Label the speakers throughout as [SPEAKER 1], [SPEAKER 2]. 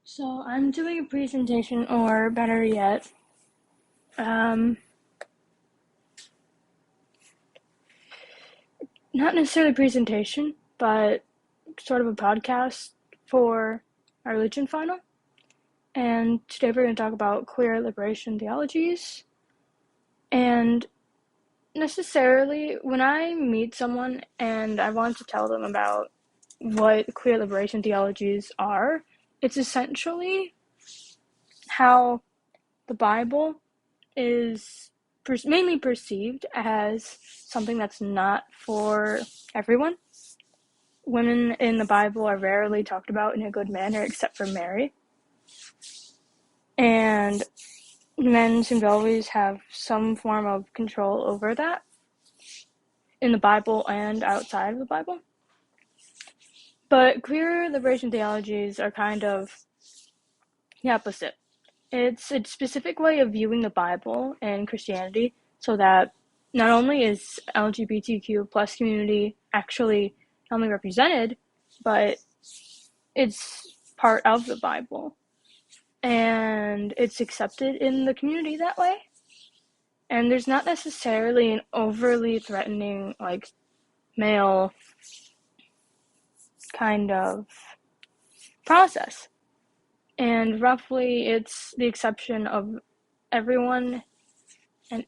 [SPEAKER 1] So I'm doing a presentation, or better yet, um, not necessarily a presentation, but sort of a podcast for my religion final. And today we're going to talk about queer liberation theologies. And necessarily, when I meet someone and I want to tell them about what queer liberation theologies are, it's essentially how the Bible is mainly perceived as something that's not for everyone. Women in the Bible are rarely talked about in a good manner except for Mary. And men seem to always have some form of control over that in the Bible and outside of the Bible. But queer liberation theologies are kind of the opposite. It's a specific way of viewing the Bible and Christianity so that not only is LGBTQ plus community actually not only represented, but it's part of the Bible. And it's accepted in the community that way. And there's not necessarily an overly threatening, male kind of process. And roughly it's the exception of everyone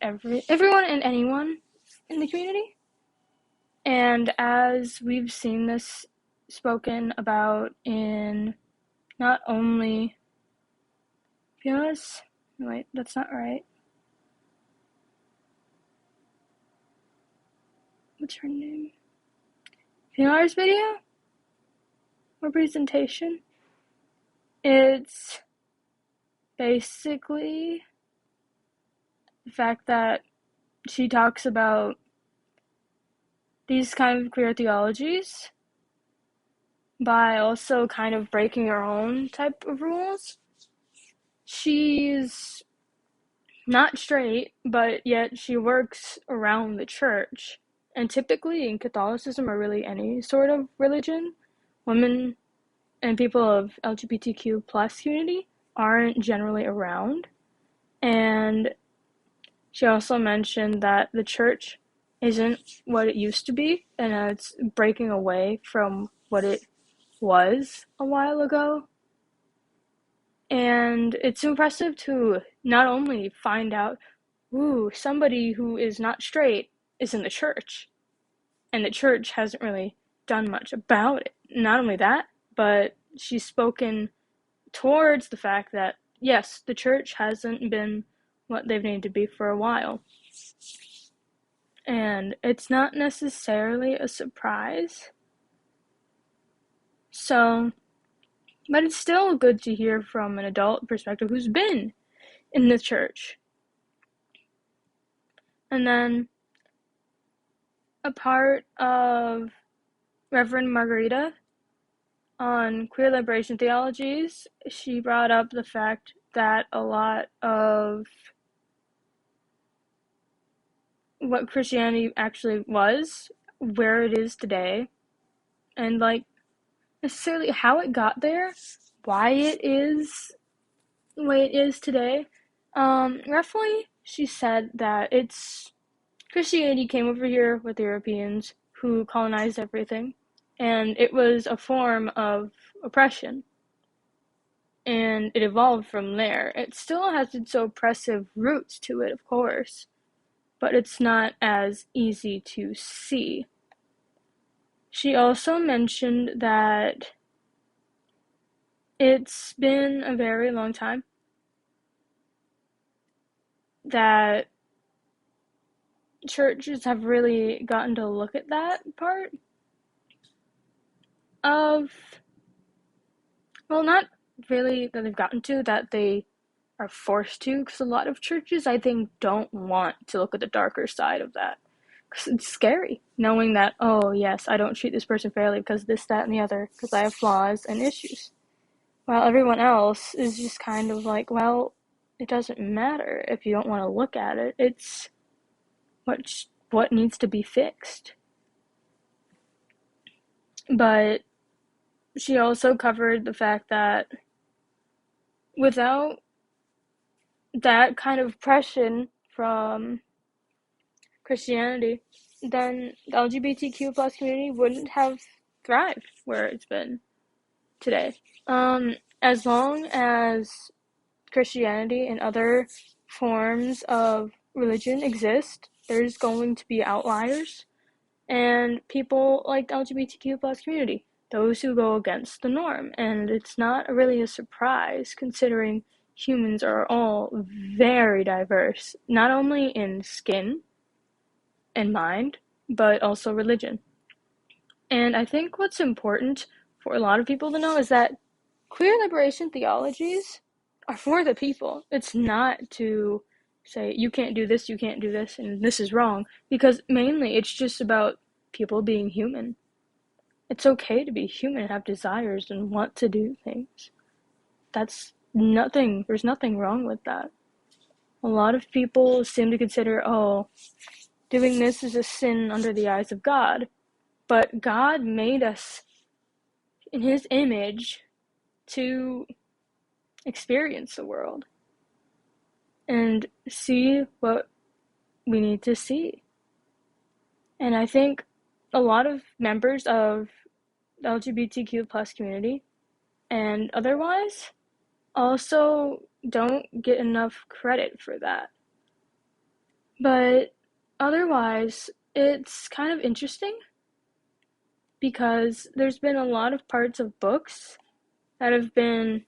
[SPEAKER 1] everyone and anyone in the community. And as we've seen this spoken about in not only wait, that's not right. What's her name? Fiona's video or presentation. It's basically the fact that she talks about these kind of queer theologies by also kind of breaking her own type of rules. She's not straight, but yet she works around the church. And typically in Catholicism, or really any sort of religion, women and people of LGBTQ plus community aren't generally around. And she also mentioned that the church isn't what it used to be, and it's breaking away from what it was a while ago. And it's impressive to not only find out, somebody who is not straight is in the church, and the church hasn't really done much about it. Not only that, but she's spoken towards the fact that, yes, the church hasn't been what they've needed to be for a while. And it's not necessarily a surprise. But it's still good to hear from an adult perspective who's been in the church. And then a part of Reverend Margarita on queer liberation theologies, she brought up the fact that a lot of what Christianity actually was, where it is today, and necessarily how it got there, why it is the way it is today. Roughly, she said that Christianity came over here with Europeans who colonized everything, and it was a form of oppression. And it evolved from there. It still has its oppressive roots to it, of course, but it's not as easy to see. She also mentioned that it's been a very long time that churches have really gotten to look at that part of, well, not really that they've gotten to, that they are forced to, because a lot of churches, I think, don't want to look at the darker side of that. Because it's scary, knowing that, oh, yes, I don't treat this person fairly because this, that, and the other, because I have flaws and issues. While everyone else is just kind of like, well, it doesn't matter if you don't want to look at it. It's what needs to be fixed. But she also covered the fact that without that kind of oppression from Christianity, then the LGBTQ plus community wouldn't have thrived where it's been today. As long as Christianity and other forms of religion exist, there's going to be outliers and people like the LGBTQ plus community, those who go against the norm. And it's not really a surprise considering humans are all very diverse, not only in skin and mind, but also religion. And I think what's important for a lot of people to know is that queer liberation theologies are for the people. It's not to say, you can't do this, and this is wrong, because mainly it's just about people being human. It's okay to be human and have desires and want to do things. There's nothing wrong with that. A lot of people seem to consider, oh, doing this is a sin under the eyes of God. But God made us in His image to experience the world and see what we need to see. And I think a lot of members of the LGBTQ plus community and otherwise also don't get enough credit for that. But otherwise, it's kind of interesting because there's been a lot of parts of books that have been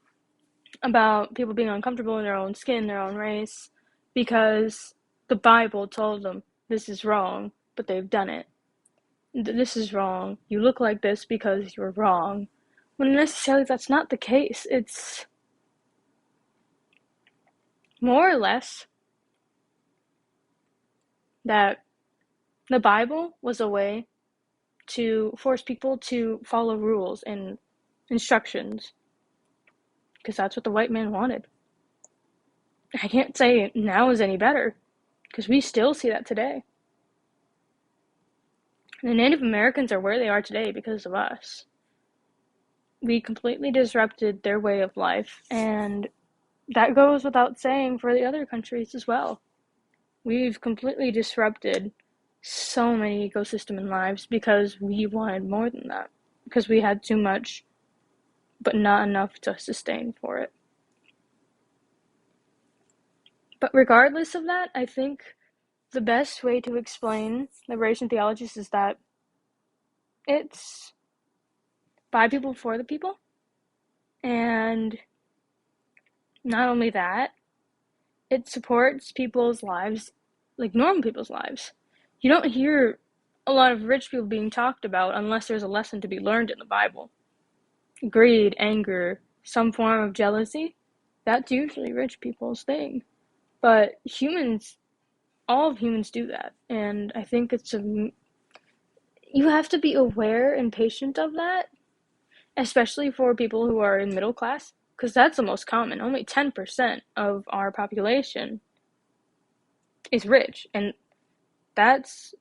[SPEAKER 1] about people being uncomfortable in their own skin, their own race, because the Bible told them this is wrong, but they've done it. This is wrong. You look like this because you're wrong. When necessarily that's not the case. It's more or less that the Bible was a way to force people to follow rules and instructions because that's what the white man wanted. I can't say now is any better because we still see that today. The Native Americans are where they are today because of us. We completely disrupted their way of life, and that goes without saying for the other countries as well. We've completely disrupted so many ecosystem and lives because we wanted more than that. Because we had too much, but not enough to sustain for it. But regardless of that, I think the best way to explain liberation theologies is that it's by people for the people. And not only that, it supports people's lives, like normal people's lives. You don't hear a lot of rich people being talked about unless there's a lesson to be learned in the Bible. Greed, anger, some form of jealousy, that's usually rich people's thing. But humans, all of humans do that. And I think you have to be aware and patient of that, especially for people who are in middle class, because that's the most common. Only 10% of our population is rich, and that's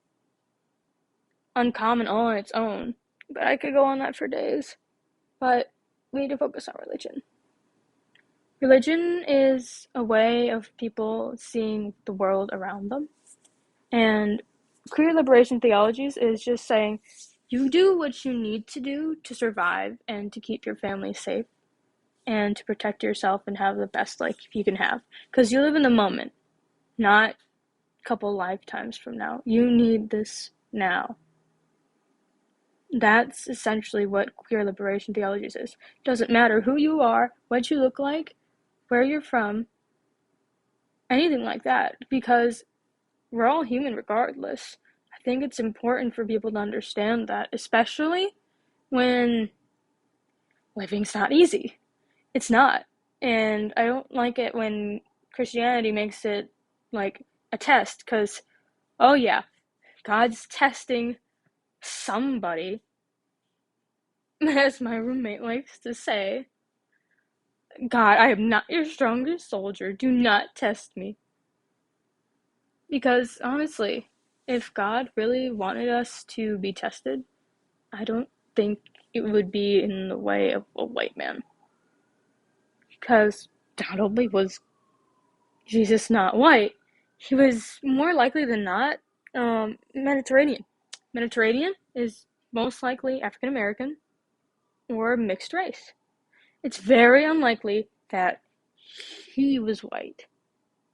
[SPEAKER 1] uncommon all on its own. But I could go on that for days. But we need to focus on religion. Religion is a way of people seeing the world around them. And queer liberation theologies is just saying you do what you need to do to survive and to keep your family safe and to protect yourself and have the best life you can have. Because you live in the moment, not a couple lifetimes from now. You need this now. That's essentially what queer liberation theologies is. Doesn't matter who you are, what you look like, where you're from, anything like that, because we're all human regardless. I think it's important for people to understand that, especially when living's not easy. It's not. And I don't like it when Christianity makes it like a test, because, oh yeah, God's testing somebody, as my roommate likes to say. God, I am not your strongest soldier. Do not test me. Because honestly, if God really wanted us to be tested, I don't think it would be in the way of a white man. Because not only was Jesus not white, he was more likely than not Mediterranean. Mediterranean is most likely African American or mixed race. It's very unlikely that he was white,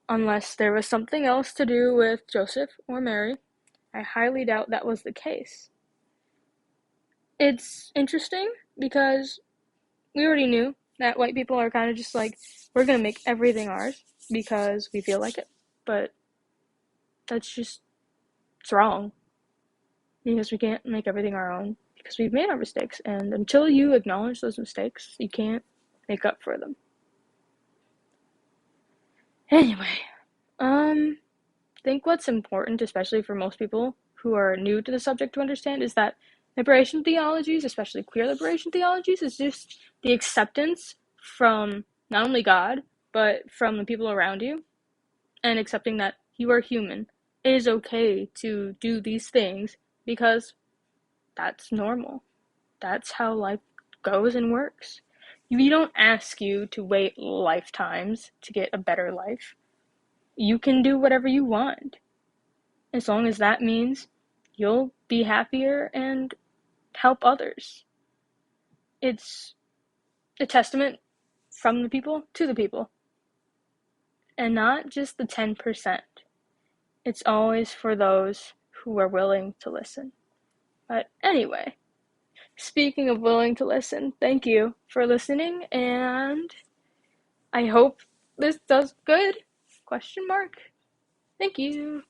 [SPEAKER 1] unless there was something else to do with Joseph or Mary. I highly doubt that was the case. It's interesting because we already knew that white people are kind of just like, we're gonna make everything ours because we feel like it. But that's just, it's wrong. Because we can't make everything our own. Because we've made our mistakes. And until you acknowledge those mistakes, you can't make up for them. Anyway, I think what's important, especially for most people who are new to the subject to understand, is that liberation theologies, especially queer liberation theologies, is just the acceptance from not only God, but from the people around you, and accepting that you are human. It is okay to do these things because that's normal. That's how life goes and works. We don't ask you to wait lifetimes to get a better life. You can do whatever you want, as long as that means you'll be happier and help others. It's a testament from the people to the people, and not just the 10%. It's always for those who are willing to listen. But anyway, speaking of willing to listen, thank you for listening, and I hope this does good. Question mark. Thank you.